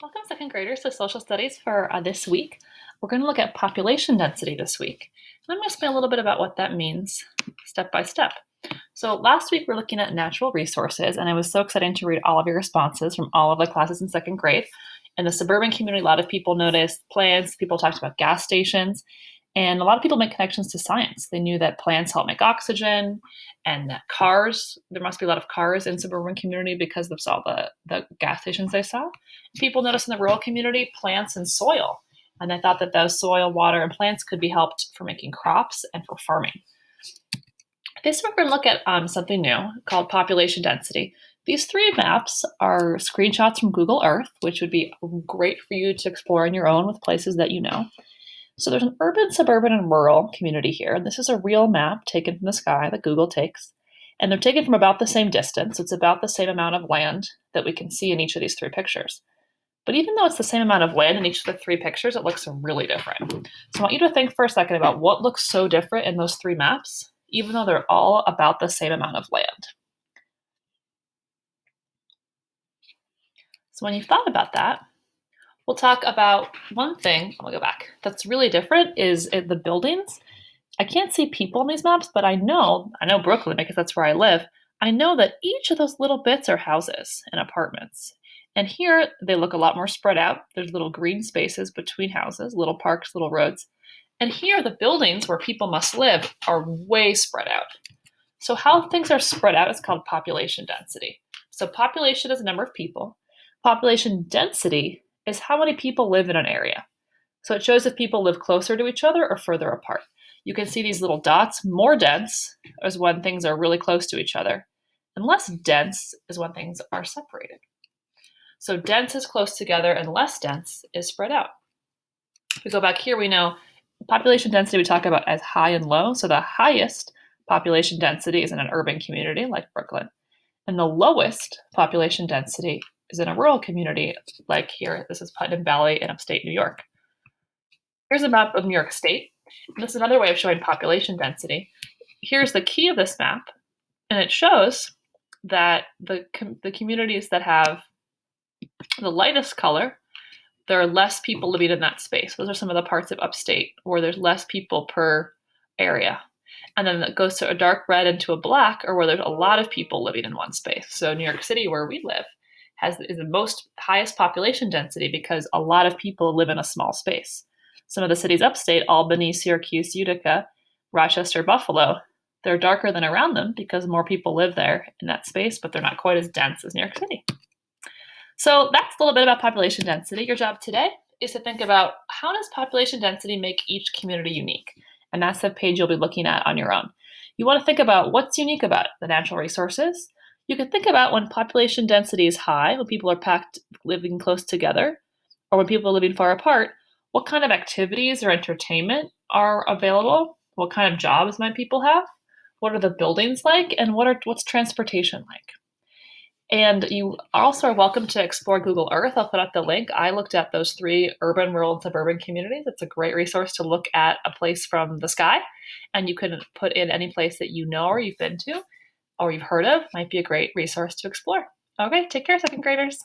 Welcome, second graders, to social studies for this week. We're going to look at population density this week. And I'm going to explain a little bit about what that means step by step. So last week we were looking at natural resources, and it was so exciting to read all of your responses from all of the classes in second grade. In the suburban community, a lot of people noticed plants, people talked about gas stations, and a lot of people make connections to science. They knew that plants help make oxygen and that cars, there must be a lot of cars in suburban community because of all the gas stations they saw. People noticed in the rural community plants and soil, and they thought that those soil, water, and plants could be helped for making crops and for farming. This week we're going to look at something new called population density. These three maps are screenshots from Google Earth, which would be great for you to explore on your own with places that you know. So there's an urban, suburban, and rural community here. And this is a real map taken from the sky that Google takes. And they're taken from about the same distance. It's about the same amount of land that we can see in each of these three pictures. But even though it's the same amount of land in each of the three pictures, it looks really different. So I want you to think for a second about what looks so different in those three maps, even though they're all about the same amount of land. So when you've thought about that, we'll talk about one thing, I'm gonna go back, that's really different is the buildings. I can't see people in these maps, but I know Brooklyn because that's where I live. I know that each of those little bits are houses and apartments. And here they look a lot more spread out. There's little green spaces between houses, little parks, little roads. And here the buildings where people must live are way spread out. So how things are spread out is called population density. So population is the number of people. Population density is how many people live in an area. So it shows if people live closer to each other or further apart. You can see these little dots. More dense is when things are really close to each other, and less dense is when things are separated. So dense is close together and less dense is spread out. If we go back here, we know population density we talk about as high and low. So the highest population density is in an urban community like Brooklyn, and the lowest population density is in a rural community like here. This is Putnam Valley in upstate New York. Here's a map of New York State. And this is another way of showing population density. Here's the key of this map, and it shows that the communities that have the lightest color, there are less people living in that space. Those are some of the parts of upstate where there's less people per area. And then it goes to a dark red and to a black, or where there's a lot of people living in one space. So New York City, where we live, is the highest population density because a lot of people live in a small space. Some of the cities upstate, Albany, Syracuse, Utica, Rochester, Buffalo, they're darker than around them because more people live there in that space, but they're not quite as dense as New York City. So that's a little bit about population density. Your job today is to think about how does population density make each community unique? And that's the page you'll be looking at on your own. You want to think about what's unique about it, the natural resources. You can think about when population density is high, when people are packed living close together, or when people are living far apart, what kind of activities or entertainment are available? What kind of jobs might people have? What are the buildings like? And what's transportation like? And you also are welcome to explore Google Earth. I'll put out the link. I looked at those three urban, rural, and suburban communities. It's a great resource to look at a place from the sky. And you can put in any place that you know or you've been to or you've heard of. Might be a great resource to explore. Okay, take care, second graders.